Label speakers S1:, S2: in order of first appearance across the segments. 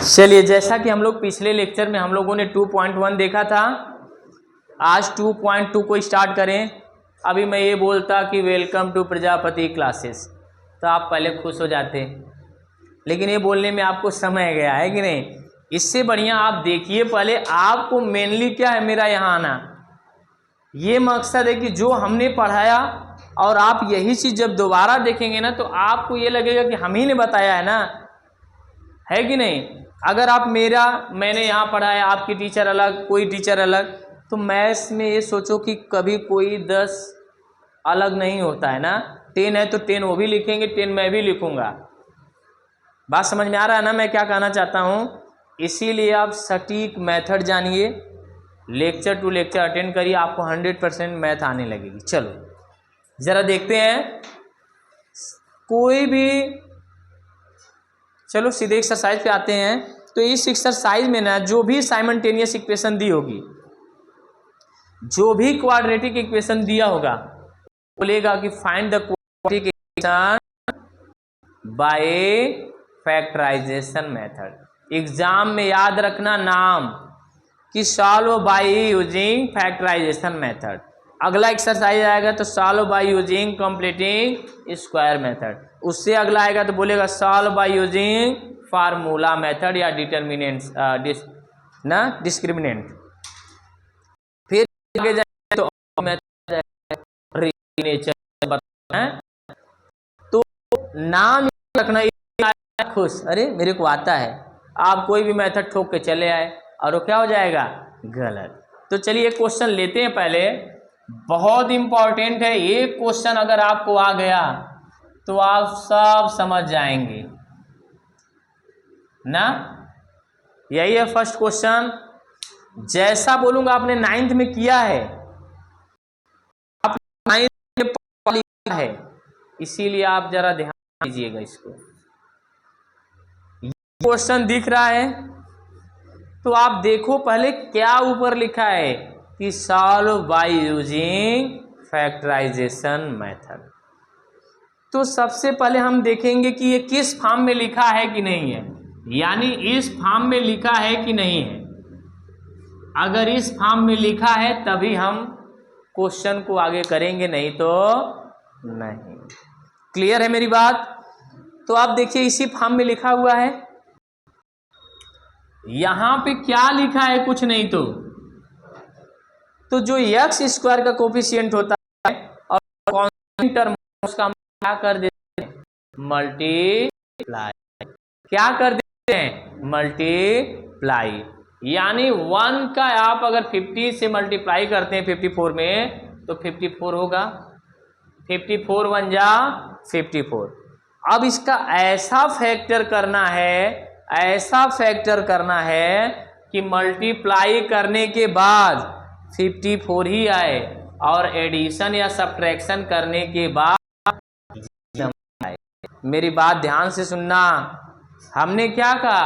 S1: चलिए, जैसा कि हम लोग पिछले लेक्चर में हम लोगों ने 2.1 देखा था, आज 2.2 को स्टार्ट करें। अभी मैं ये बोलता कि वेलकम टू प्रजापति क्लासेस, तो आप पहले खुश हो जाते, लेकिन ये बोलने में आपको समय गया है कि नहीं। इससे बढ़िया आप देखिए, पहले आपको मेनली क्या है मेरा यहाँ आना, ये मकसद है कि जो हमने पढ़ाया और आप यही चीज़ जब दोबारा देखेंगे ना, तो आपको ये लगेगा कि हम ही ने बताया है कि नहीं। अगर आप मैंने यहाँ पढ़ाया, आपकी टीचर अलग, कोई टीचर अलग, तो मैथ्स में ये सोचो कि कभी कोई 10 अलग नहीं होता है ना। 10 है तो 10 वो भी लिखेंगे, 10 मैं भी लिखूंगा। बात समझ में आ रहा है ना मैं क्या कहना चाहता हूँ। इसीलिए आप सटीक मेथड जानिए, लेक्चर टू लेक्चर अटेंड करिए, आपको 100% मैथ आने लगेगी। चलो ज़रा देखते हैं कोई भी, चलो सीधे एक्सरसाइज पे आते हैं। तो इस एक्सरसाइज में ना जो भी साइमल्टेनियस इक्वेशन दी होगी, जो भी क्वाड्रेटिक इक्वेशन दिया होगा, बोलेगा कि find the quadratic equation by factorisation method. Exam में याद रखना नाम कि solve by using factorisation method. अगला एक्सरसाइज आएगा तो solve by using completing square method. उससे अगला आएगा तो बोलेगा solve by using formula method या डिटर्मिनेंट्स डिस्क्रिमिनेंट। फिर आगे जाए तो तो नाम रखना खुश, अरे मेरे को आता है। आप कोई भी मेथड ठोक के चले आए और वो क्या हो जाएगा, गलत। तो चलिए एक क्वेश्चन लेते हैं पहले, बहुत इंपॉर्टेंट है। एक क्वेश्चन अगर आपको आ गया तो आप सब समझ जाएंगे ना। यही है फर्स्ट क्वेश्चन। जैसा बोलूंगा आपने 9th में किया है, आप 9th में पढ़ा है, इसीलिए आप जरा ध्यान दीजिएगा इसको। क्वेश्चन दिख रहा है तो आप देखो पहले क्या ऊपर लिखा है कि solve by using factorisation method. तो सबसे पहले हम देखेंगे कि ये किस फॉर्म में लिखा है कि नहीं है, यानी इस फॉर्म में लिखा है कि नहीं है। अगर इस फॉर्म में लिखा है तभी हम क्वेश्चन को आगे करेंगे, नहीं तो नहीं। क्लियर है मेरी बात। तो आप देखिए इसी फॉर्म में लिखा हुआ है। यहां पे क्या लिखा है, कुछ नहीं तो जो एक्स स्क्वायर का कोफिशिएंट होता है और कांस्टेंट टर्म उसका हम क्या कर देते हैं, मल्टीप्लाई। क्या कर देते हैं, मल्टीप्लाई। यानी 1 का आप अगर 50 से मल्टीप्लाई करते हैं 54 में तो 54 होगा। 54 1 जा 54। अब इसका ऐसा फैक्टर करना है कि मल्टीप्लाई करने के बाद 54 ही आए और एडिशन या सब्ट्रैक्शन करने के बाद आए। मेरी बात ध्यान से सुनना। हमने क्या कहा,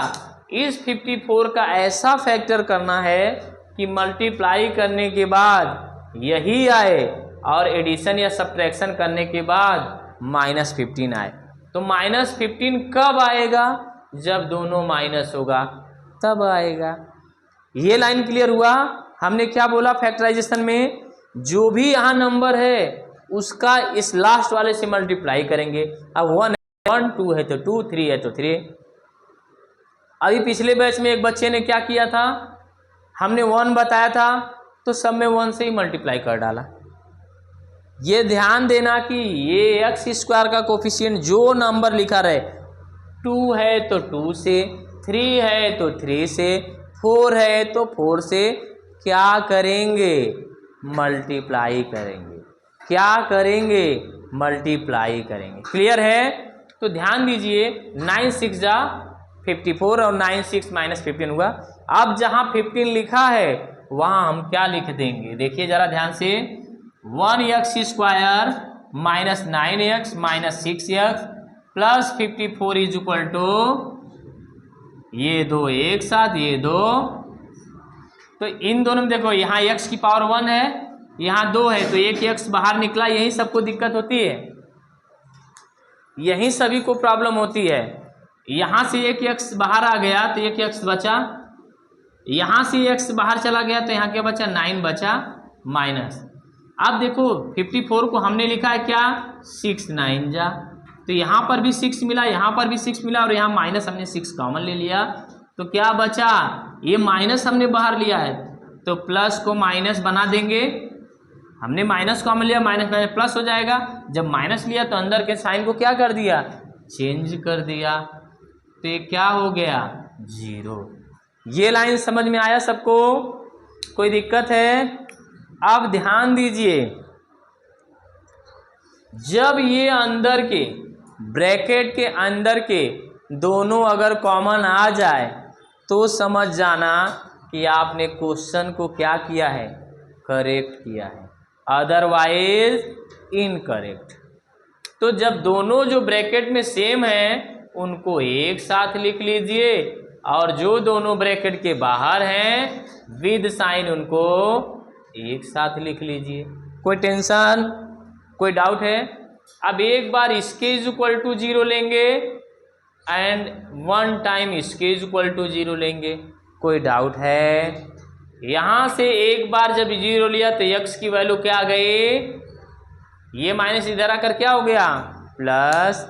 S1: इस 54 का ऐसा फैक्टर करना है कि मल्टीप्लाई करने के बाद यही आए और एडिशन या सब्ट्रैक्शन करने के बाद -15 आए। तो -15 कब आएगा, जब दोनों माइनस होगा तब आएगा। ये लाइन क्लियर हुआ। हमने क्या बोला फैक्टराइजेशन में, जो भी यहाँ नंबर है उसका इस लास्ट वाले से मल्टीप्लाई करेंगे। अब 1 है 1, 2 है तो 2, 3 है तो 3। अभी पिछले बैच में एक बच्चे ने क्या किया था, हमने 1 बताया था तो सब में 1 से ही मल्टीप्लाई कर डाला। ये ध्यान देना कि ये एक्स स्क्वायर का कोफिशिएंट जो नंबर लिखा रहे, 2 है तो 2 से, 3 है तो 3 से, 4 है तो 4 से क्या करेंगे, मल्टीप्लाई करेंगे। क्या करेंगे, मल्टीप्लाई करेंगे। क्लियर है। तो ध्यान दीजिए, 9 6 जा 54 और 9 6 -15 हुआ। अब जहां 15 लिखा है वहां हम क्या लिख देंगे, देखिए जरा ध्यान से, 1x square -9x -6x plus 54 is equal to, ये दो एक साथ, ये दो, तो इन दोनों में देखो यहाँ x की पावर 1 है, यहाँ 2 है तो एक x बाहर निकला। यही सबको दिक्कत होती है, यही सभी को प्रॉब्लम होती है। यहाँ से एक x बाहर आ गया तो एक x बचा, यहाँ से x बाहर चला गया तो यहाँ क्या बचा 9 बचा माइनस। अब देखो 54 को हमने लिखा है क्या 6 9 जा, तो यहाँ पर भी 6 मिला, यहाँ पर भी 6 मिला और यहाँ माइनस हमने 6 कॉमन ले लिया, तो क्या बचा ये माइनस हमने बाहर लिया है तो प्लस को माइनस बना देंगे। हमने माइनस कॉमन लिया, माइनस माइनस प्लस हो जाएगा। जब माइनस लिया तो अंदर के साइन को क्या कर दिया चेंज कर दिया, तो ये क्या हो गया 0। ये लाइन समझ में आया सबको, कोई दिक्कत है? अब ध्यान दीजिए, जब ये अंदर के ब्रैकेट के अंदर के दोनों अगर कॉमन आ जाए तो समझ जाना कि आपने क्वेश्चन को क्या किया है करेक्ट किया है, अदरवाइज इनकरेक्ट। तो जब दोनों जो ब्रैकेट में सेम है उनको एक साथ लिख लीजिए और जो दोनों ब्रैकेट के बाहर हैं विद साइन उनको एक साथ लिख लीजिए। कोई टेंशन, कोई डाउट है? अब एक बार इसके इज इक्वल टू 0 लेंगे एंड वन टाइम इसके इज इक्वल टू 0 लेंगे। कोई डाउट है? यहाँ से एक बार जब 0 लिया तो x की वैल्यू क्या आ गई, ये माइनस इधर आकर क्या हो गया प्लस,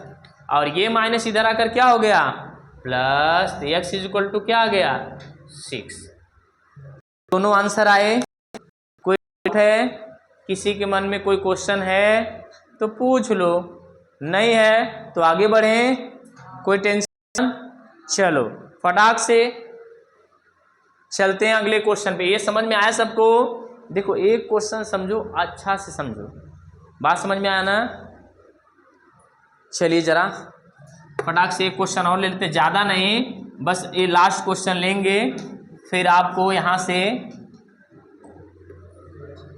S1: और ये माइनस इधर आकर क्या हो गया प्लस, तो x इज इक्वल टू क्या आ गया 6। दोनों आंसर आए। कोई डाउट है? किसी के मन में कोई क्वेश्चन है तो पूछ लो, नहीं है तो आगे बढ़ें, कोई टेंशन। चलो फटाक से चलते हैं अगले क्वेश्चन पे। ये समझ में आया सबको? देखो एक क्वेश्चन समझो, अच्छा से समझो, बात समझ में आया ना? चलिए जरा फटाक से एक क्वेश्चन और ले लेते हैं, ज़्यादा नहीं, बस ये लास्ट क्वेश्चन लेंगे फिर आपको यहाँ से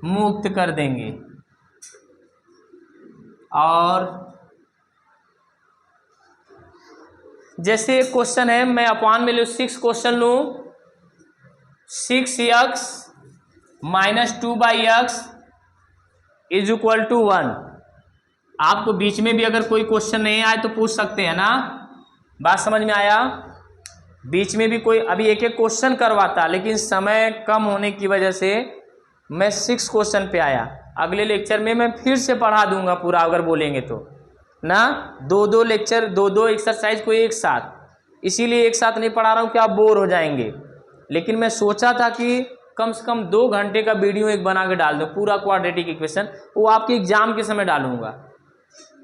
S1: मुक्त कर देंगे। और जैसे एक क्वेश्चन है, मैं अपॉन में लूँ 6 क्वेश्चन लूँ, 6x minus 2/x is equal to 1। आपको बीच में भी अगर कोई क्वेश्चन नहीं आए तो पूछ सकते हैं ना, बात समझ में आया? बीच में भी कोई अभी एक एक क्वेश्चन करवाता, लेकिन समय कम होने की वजह से मैं 6 क्वेश्चन पे आया। अगले लेक्चर में मैं फिर से पढ़ा दूंगा पूरा, अगर बोलेंगे तो ना, 2-2 लेक्चर 2-2 एक्सरसाइज को एक साथ, इसीलिए एक साथ नहीं पढ़ा रहा हूँ कि आप बोर हो जाएंगे। लेकिन मैं सोचा था कि कम से कम 2 घंटे का वीडियो एक बना के डाल दूँ, पूरा क्वाड्रेटिक इक्वेशन, वो आपके एग्जाम के समय डालूंगा।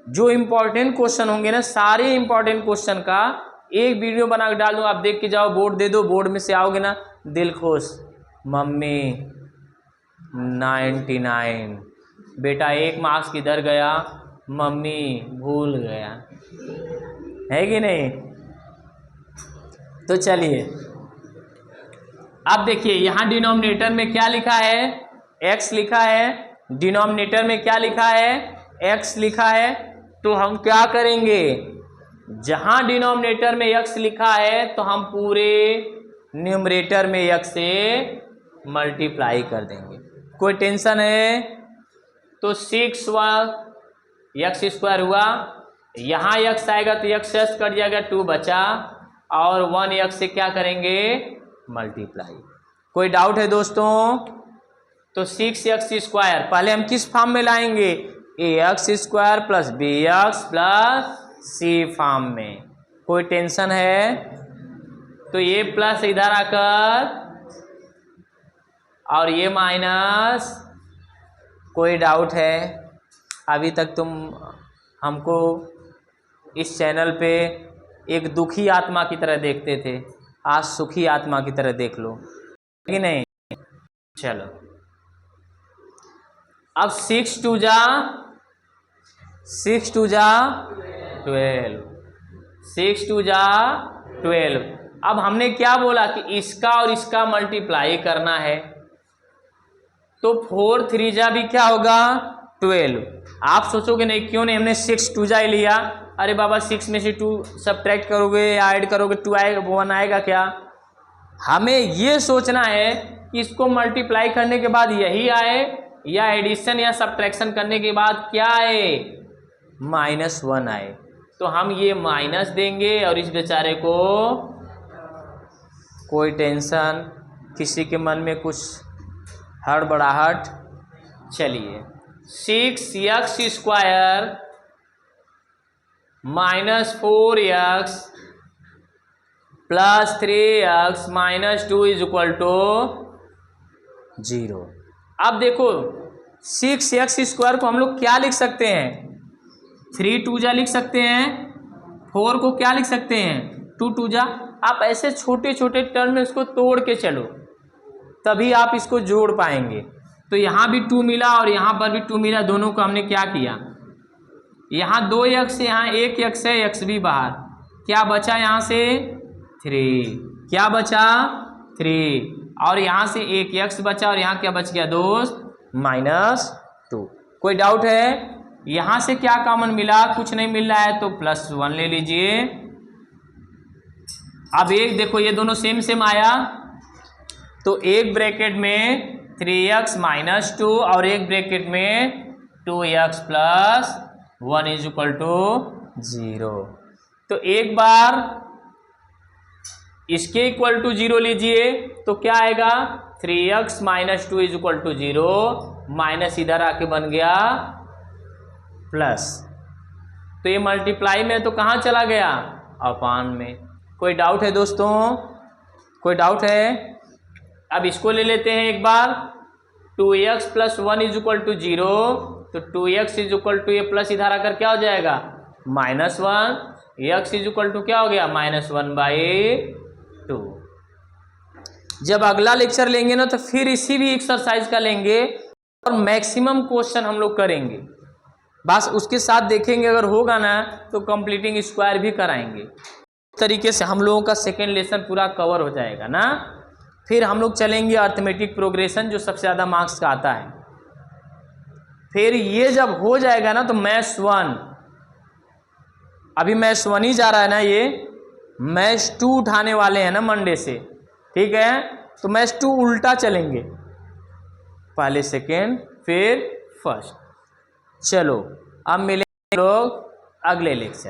S1: जो इम्पोर्टेंट क्वेश्चन होंगे ना, सारे इम्पोर्टेंट क्वेश्चन का एक वीडियो बना के डाल दूँ, आप देख के जाओ, बोर्ड दे दो, बोर्ड में से आओगे ना दिल खुश, मम्मी 99, बेटा 1 मार्क्स किधर गया, मम्मी भूल गया, है कि नहीं? तो चलिए अब देखिए, यहाँ डिनोमिनेटर में क्या लिखा है x लिखा है, डिनोमिनेटर में क्या लिखा है x लिखा है, तो हम क्या करेंगे, जहाँ डिनोमिनेटर में x लिखा है तो हम पूरे न्यूमरेटर में x से मल्टीप्लाई कर देंगे। कोई टेंशन है? तो 6 x स्क्वायर हुआ, यहाँ x आएगा तो x कट जाएगा, 2 बचा, और 1x से क्या करेंगे मल्टीप्लाई। कोई डाउट है दोस्तों? तो 6x स्क्वायर पहले हम किस फॉर्म में लाएंगे, ax square plus bx plus c form में। कोई टेंशन है? तो ये प्लस इधर आकर और ये माइनस। कोई डाउट है? अभी तक तुम हमको इस चैनल पे एक दुखी आत्मा की तरह देखते थे, आज सुखी आत्मा की तरह देख लो, कि नहीं? चलो अब 6 2 जा 12, 6 2 जा 12। अब हमने क्या बोला कि इसका और इसका मल्टीप्लाई करना है, तो 4 3 जा भी क्या होगा 12। आप सोचोगे नहीं क्यों नहीं हमने 6 2 जा लिया, अरे बाबा 6 में से 2 सब्ट्रैक्ट करोगे या ऐड करोगे 2 आएगा 1 आएगा क्या? हमें ये सोचना है कि इसको मल्टीप्लाई करने के बाद यही आए, या एडिशन या सब्ट्रैक्शन करने के बाद क्या आए -1 आए। तो हम ये माइनस देंगे और इस बेचारे को कोई टेंशन, किसी के मन में कुछ हड़बड़ाहट। चलिए 6x² minus 4x plus 3x minus 2 is equal to 0। अब देखो 6x² को हम लोग क्या लिख सकते हैं, 3 2 जा लिख सकते हैं, 4 को क्या लिख सकते हैं, 2 2 जा। आप ऐसे छोटे छोटे टर्म में इसको तोड़ के चलो, तभी आप इसको जोड़ पाएंगे। तो यहाँ भी 2 मिला और यहाँ पर भी 2 मिला, दोनों को हमने क्या किया, यहाँ 2x, यहाँ 1x है, x भी बाहर, क्या बचा यहाँ से 3, क्या बचा 3, और यहाँ से 1x बचा और यहाँ क्या बच गया दोस्त, -2। कोई डाउट है, यहाँ से क्या कॉमन मिला, कुछ नहीं मिल रहा है तो +1 ले लीजिए। अब एक देखो ये दोनों सेम सेम आया, तो एक ब्रैकेट में 3x - 2 और एक ब्रैकेट में 2x + 1 इज इक्वल टू 0। तो एक बार इसके इक्वल टू 0 लीजिए तो क्या आएगा, 3x - 2 is equal to 0, minus इधर आके बन गया प्लस। तो ये मल्टीप्लाई में तो कहाँ चला गया, अपान में। कोई डाउट है दोस्तों, कोई डाउट है? अब इसको ले लेते हैं एक बार, 2x + 1 इज इक्वल टू 0, तो 2x इज इक्वल टू ये प्लस इधर आकर क्या हो जाएगा -1, x इज इक्वल टू क्या हो गया -1/2। जब अगला लेक्चर लेंगे ना तो फिर इसी भी एक्सरसाइज का लेंगे और मैक्सिमम क्वेश्चन हम लोग करेंगे, बस उसके साथ देखेंगे अगर होगा ना तो कंप्लीटिंग स्क्वायर भी कराएंगे। इस तरीके से हम लोगों का सेकेंड लेसन पूरा कवर हो जाएगा ना। फिर हम लोग चलेंगे अर्थमेटिक प्रोग्रेशन, जो सबसे ज़्यादा मार्क्स का आता है। फिर ये जब हो जाएगा ना तो मैथ्स 1, अभी मैथ्स 1 ही जा रहा है ना, ये मैथ्स 2 उठाने वाले हैं ना मंडे से, ठीक है। तो मैथ्स 2 उल्टा चलेंगे, पहले सेकेंड फिर फर्स्ट। चलो अब मिलेंगे लोग अगले लेक्चर।